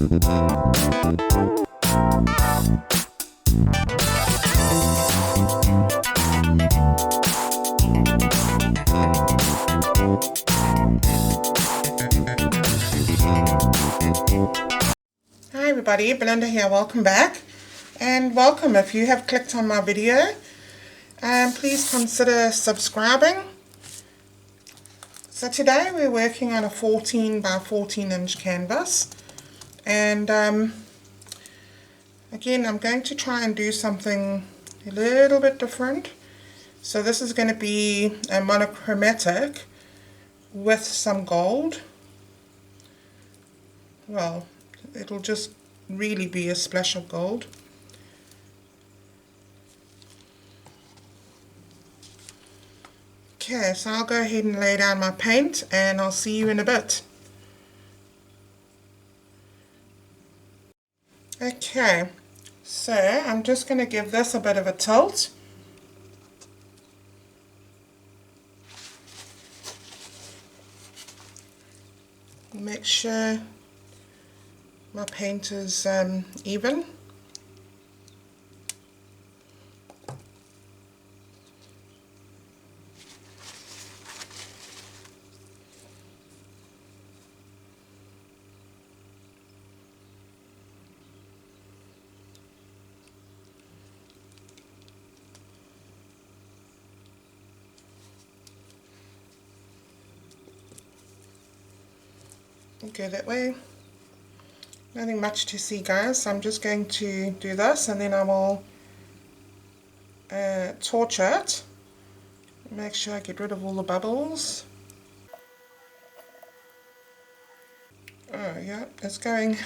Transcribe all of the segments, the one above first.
Hi everybody, Belinda here, welcome back, and welcome if you have clicked on my video. Please consider subscribing. So today we're working on a 14 by 14 inch canvas, and again I'm going to try and do something a little bit different. So this is going to be a monochromatic with some gold. Well, it'll just really be a splash of gold. Okay, so I'll go ahead and lay down my paint and I'll see you in a bit. Okay, so I'm just going to give this a bit of a tilt. Make sure my paint is even. Go that way. Nothing much to see, guys, so I'm just going to do this and then I will torch it. Make sure I get rid of all the bubbles. Oh yeah, it's going.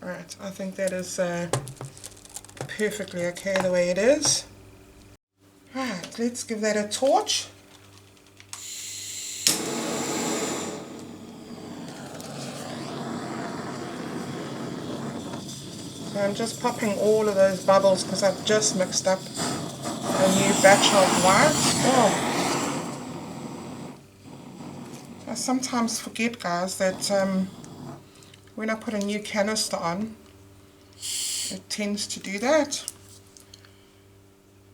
Right, I think that is perfectly okay the way it is. Right, let's give that a torch. So I'm just popping all of those bubbles because I've just mixed up a new batch of white. Oh, I sometimes forget, guys, that when I put a new canister on, it tends to do that.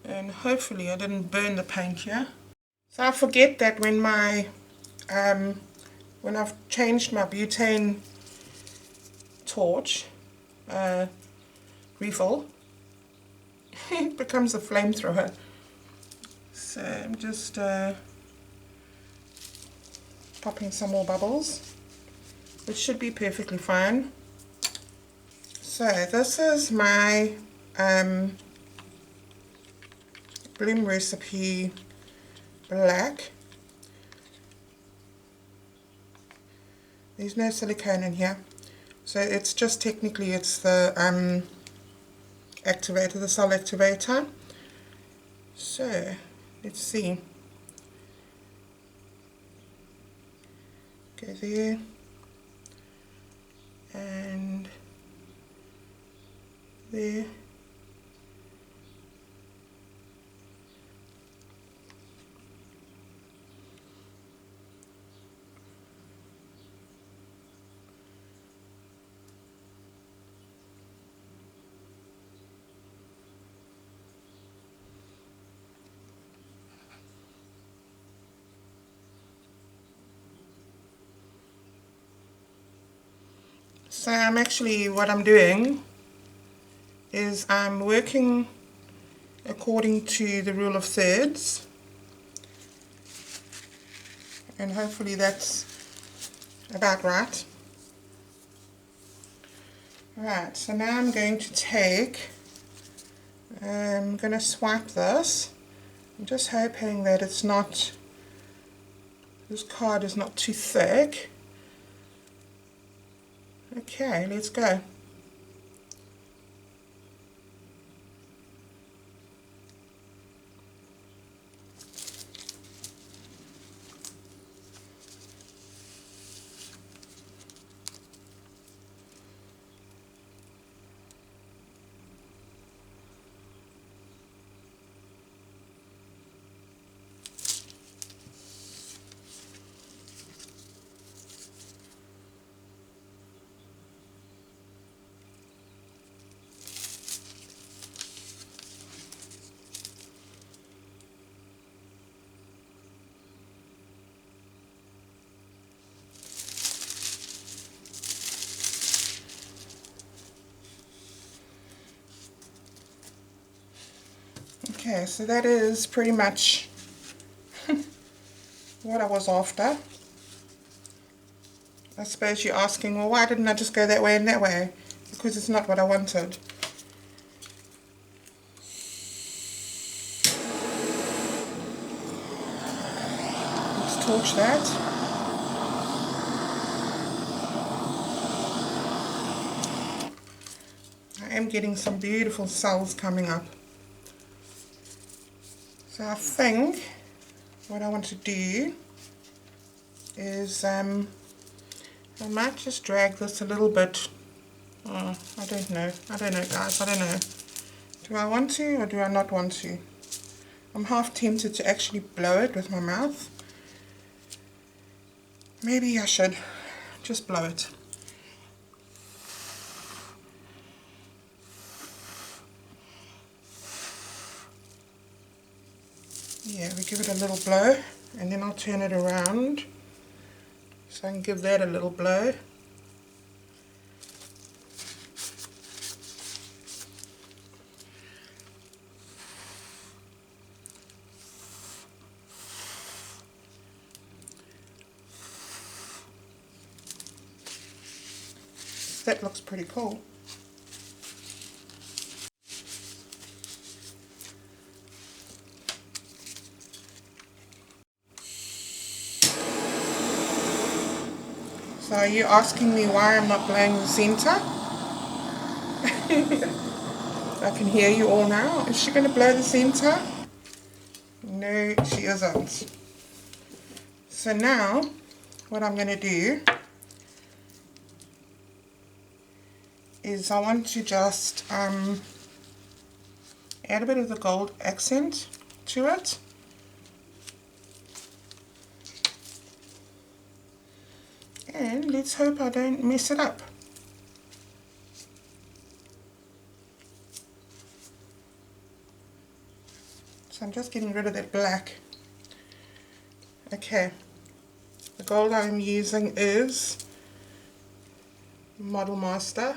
And hopefully I didn't burn the paint here. So I forget that when my when I've changed my butane torch refill, it becomes a flamethrower. So I'm just popping some more bubbles, which should be perfectly fine. So this is my Bloom Recipe Black. There's no silicone in here, so it's just technically it's the activator, the cell activator. So let's see. Go there and there. So what I'm doing is I'm working according to the rule of thirds, and hopefully that's about right. Right, so now I'm going to take, I'm going to swipe this. I'm just hoping that it's not, this card is not too thick. Okay, let's go. Okay, so that is pretty much what I was after. I suppose you're asking, well, why didn't I just go that way and that way? Because it's not what I wanted. Let's torch that. I am getting some beautiful cells coming up. So I think what I want to do is I might just drag this a little bit. I don't know guys, I don't know. Do I want to or do I not want to? I'm half tempted to actually blow it with my mouth. Maybe I should just blow it. Yeah, we give it a little blow and then I'll turn it around so I can give that a little blow. That looks pretty cool. So are you asking me why I'm not blowing the center? I can hear you all now. Is she going to blow the center? No, she isn't. So now, what I'm going to do is I want to just add a bit of the gold accent to it. And let's hope I don't mess it up. So I'm just getting rid of that black. Okay, the gold I'm using is Model Master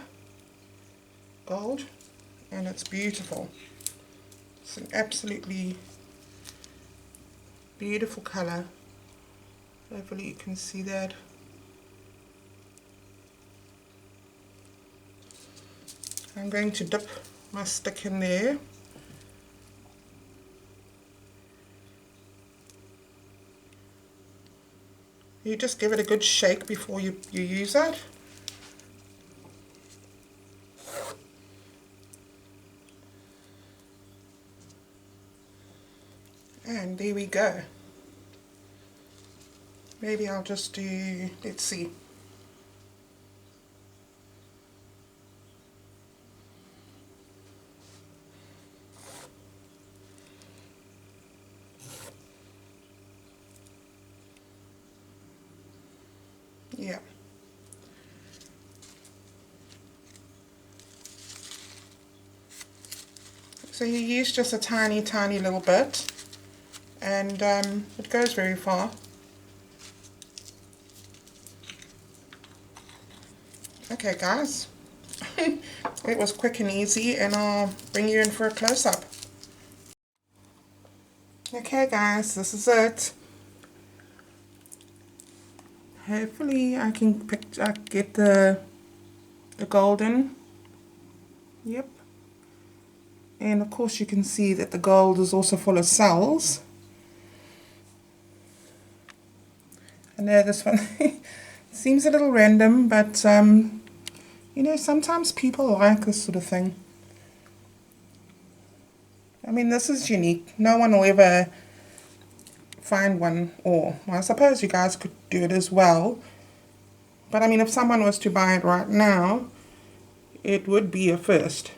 gold, and it's beautiful. It's an absolutely beautiful color. Hopefully you can see that. I'm going to dip my stick in there. You just give it a good shake before you use it. And there we go. Maybe I'll just do, let's see. Yeah. So you use just a tiny little bit, and it goes very far. Okay guys, it was quick and easy, and I'll bring you in for a close-up. Okay guys, this is it. Hopefully I can get the golden. Yep. And of course you can see that the gold is also full of cells. I know this one seems a little random, but you know, sometimes people like this sort of thing. I mean, this is unique. No one will ever find one, or well, I suppose you guys could do it as well. But I mean, if someone was to buy it right now, it would be a first.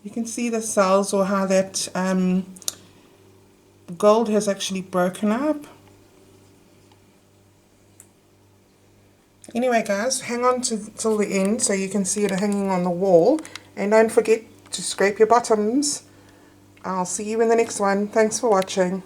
You can see the cells, or how that gold has actually broken up. Anyway guys, hang on till the end so you can see it hanging on the wall, and don't forget to scrape your bottoms. I'll see you in the next one. Thanks for watching.